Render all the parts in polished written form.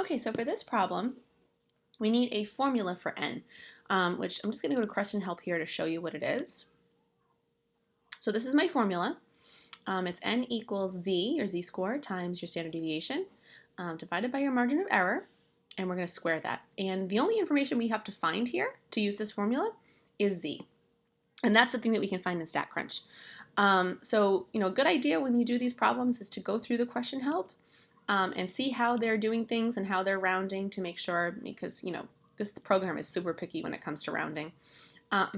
Okay, so for this problem, we need a formula for n, which I'm just going to go to question help here to show you what it is. So this is my formula. It's n equals z, your z-score, times your standard deviation, divided by your margin of error, and we're going to square that. And the only information we have to find here to use this formula is z. And that's the thing that we can find in StatCrunch. So, a good idea when you do these problems is to go through the question help and see how they're doing things and how they're rounding to make sure, because, this program is super picky when it comes to rounding.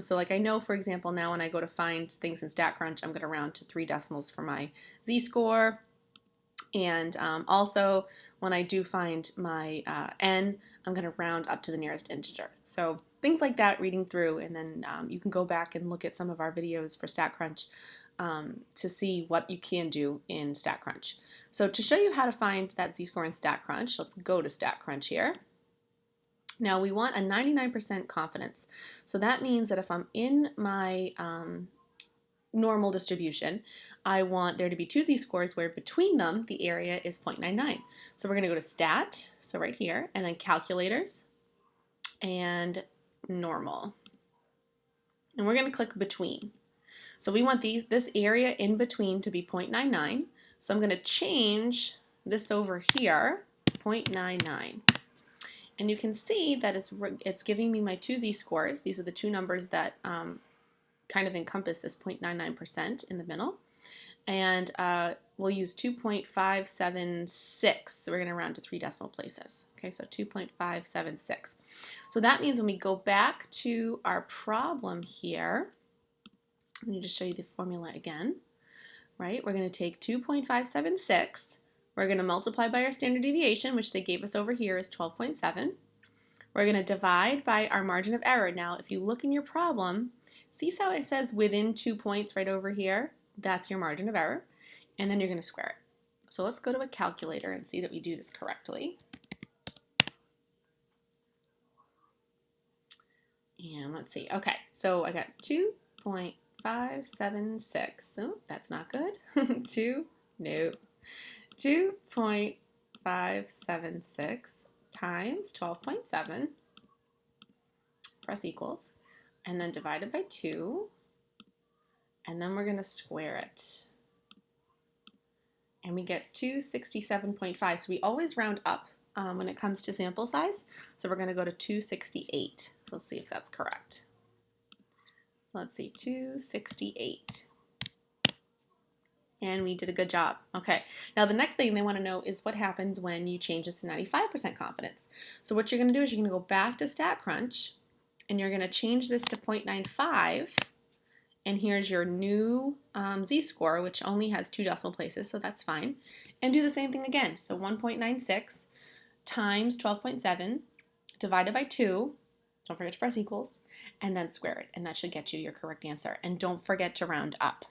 So like I know, for example, now when I go to find things in StatCrunch, I'm going to round to 3 decimals for my z-score. And also, when I do find my n, I'm going to round up to the nearest integer. So things like that, reading through, and then you can go back and look at some of our videos for StatCrunch to see what you can do in StatCrunch. So to show you how to find that z-score in StatCrunch, let's go to StatCrunch here. Now we want a 99% confidence. So that means that if I'm in my normal distribution, I want there to be 2 z-scores where between them the area is 0.99. So we're going to go to Stat, so right here, and then Calculators, and Normal. And we're going to click Between. So we want this area in between to be 0.99. So I'm going to change this over here, 0.99. And you can see that it's giving me my 2 z-scores. These are the 2 numbers that kind of encompass this 0.99% in the middle. And we'll use 2.576. So we're going to round to 3 decimal places. Okay, so 2.576. So that means when we go back to our problem here, let me just show you the formula again, right? We're going to take 2.576. We're going to multiply by our standard deviation, which they gave us over here is 12.7. We're going to divide by our margin of error. Now, if you look in your problem, see how it says within 2 points right over here? That's your margin of error. And then you're going to square it. So let's go to a calculator and see that we do this correctly. And let's see. Okay, so I got 2.576. Oh, that's not good. 2.576 times 12.7, press equals, and then divided by 2, and then we're going to square it. And we get 267.5. So we always round up when it comes to sample size. So we're going to go to 268. Let's see if that's correct. So let's see, 268. And we did a good job. Okay, now the next thing they want to know is what happens when you change this to 95% confidence. So what you're going to do is you're going to go back to StatCrunch, and you're going to change this to 0.95, and here's your new z-score, which only has 2 decimal places, so that's fine. And do the same thing again. So 1.96 times 12.7 divided by 2, don't forget to press equals, and then square it, and that should get you your correct answer. And don't forget to round up.